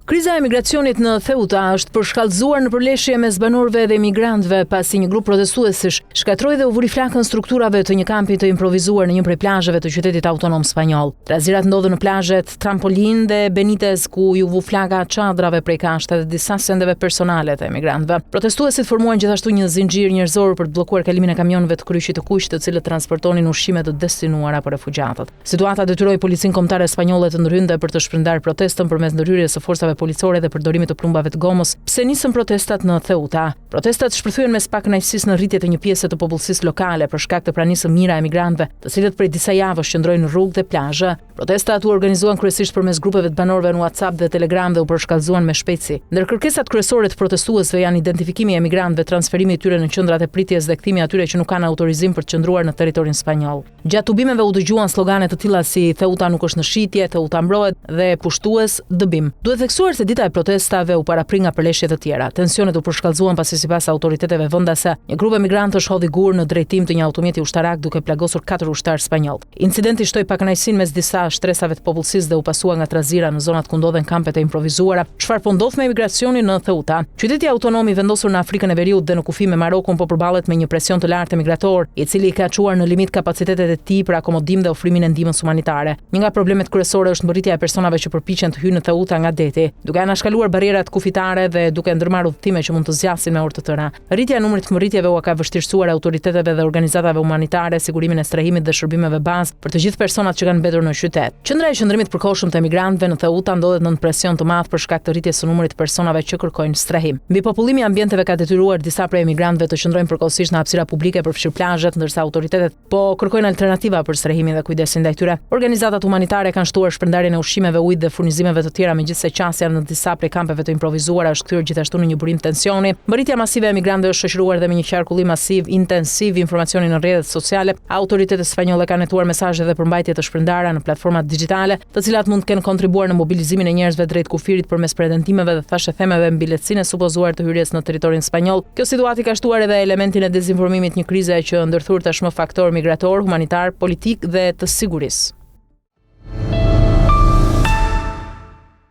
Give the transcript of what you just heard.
Kriza e emigracionit në Ceuta është përshkallëzuar në përleshje mes banorëve dhe emigrantëve pasi një grup protestuesish shkatroi dhe u vuri flakën strukturave të një kampi të improvisuar në një prej plazheve të qytetit autonom spanjoll. Trazirat ndodhen në plazhet Trampolin dhe Benitez, ku ju vu flaka çadrave prej kashte dhe disa sendeve personale të emigrantëve. Protestuesit formuan gjithashtu një zinxhir njerëzor për të bllokuar kalimin e kamionëve të kryqit të kuq, të cilët transportonin ushqime të destinuara për refugjatët. Situata detyroi policinë kombëtare spanjolle të ndryrente për të shpërndarë protestën përmes ndërhyrjes së forcave policore dhe përdorimit të plumbave të gomës, pse nisën protestat në Ceuta. Protestat shpërthyen mes pakënaqësisë në rritje të një pjese të popullsisë lokale për shkak të pranisë së mirë a emigrantëve, të cilët prej disa javësh qëndrojnë në rrugë dhe plazhe. Protestat u organizuan kryesisht përmes grupeve të banorëve në WhatsApp dhe Telegram dhe u përshkallëzuan me shpejtësi. Ndër kërkesat kryesore të protestuesve janë identifikimi i emigrantëve, transferimi i tyre në qendrat e pritjes dhe kthimi atyre që nuk kanë autorizim për të qëndruar në territorin spanjoll. Gjatë tubimeve u dëgjuan slogane të tilla si Ceuta nuk është në shitje, Ceuta mbrohet dhe pushtues dëbim. Duhet theksuar se dita e protestave u parapri nga përleshje të tjera. Tensionet u përshkallëzuan pasi sipas autoriteteve vendase, një grup emigrantësh hodhi gur në drejtim të një automjeti ushtarak duke plagosur 4 ushtar spanjoll. Incidenti shtoi pakënaqësinë mes disa shtresave të popullsisë dhe u pasua nga trazira në zonat ku ndodhen kampet e improvizuara. Çfarë po ndodh me emigracionin në Ceuta? Qyteti autonom i vendosur në Afrikën e Veriut dhe në kufi me Marokun po përballet me një presion të lartë migrator, i cili ka çuar në limit kapacitetet e tij për akomodim dhe ofrimin e ndihmës humanitare. Një nga problemet kryesore është mbërritja e personave që përpiqen të hyjnë në Ceuta nga deti, duke anashkaluar barrierat kufitare dhe duke ndërmarrë udhëtime që mund të zgjasin me orë të tëra. Rritja e numrit të mbërritjeve u ka vështirësuar autoriteteve dhe organizatave humanitare sigurimin e strehimit dhe shërbimeve bazë për të gjithë personat që kanë mbetur në qytet. Qendra e qëndrimit përkohshëm të emigrantëve në Ceuta ndodhet nën presion të madh për shkak të rritjes së numrit të personave që kërkojnë strehim. Mbi popullimi i ambienteve ka detyruar disa prej emigrantëve të qëndrojnë përkohësisht në hapësira publike përfshir plazhet, ndërsa autoritetet po kërkojnë alternativa për strehimin dhe kujdesin ndaj tyre. Organizatat humanitare kanë shtuar shpërndarjen e ushqimeve, ujit dhe furnizimeve të tjera, megjithëse qasja në disa prej kampeve të improvizuara është kthyer gjithashtu në një burim tensioni. Mbërritja masive e emigrantëve është shoqëruar dhe me një qarkullim masiv intensiv informacioni në rrjetet sociale. Autoritetet spanjolle kanë hetuar mesazhe dhe përmbajtje të shpërndara në platformat digjitale, të cilat mund të kenë kontribuar në mobilizimin e njerëzve drejt kufirit përmes pretendimeve dhe thashëthemeve mbi lehtësinë e supozuar të hyrjes në territorin spanjoll. Kjo situatë ka shtuar edhe elementin e dezinformimit, një krize që ndërthur tashmë faktor migrator, humanitar, politik dhe të sigurisë.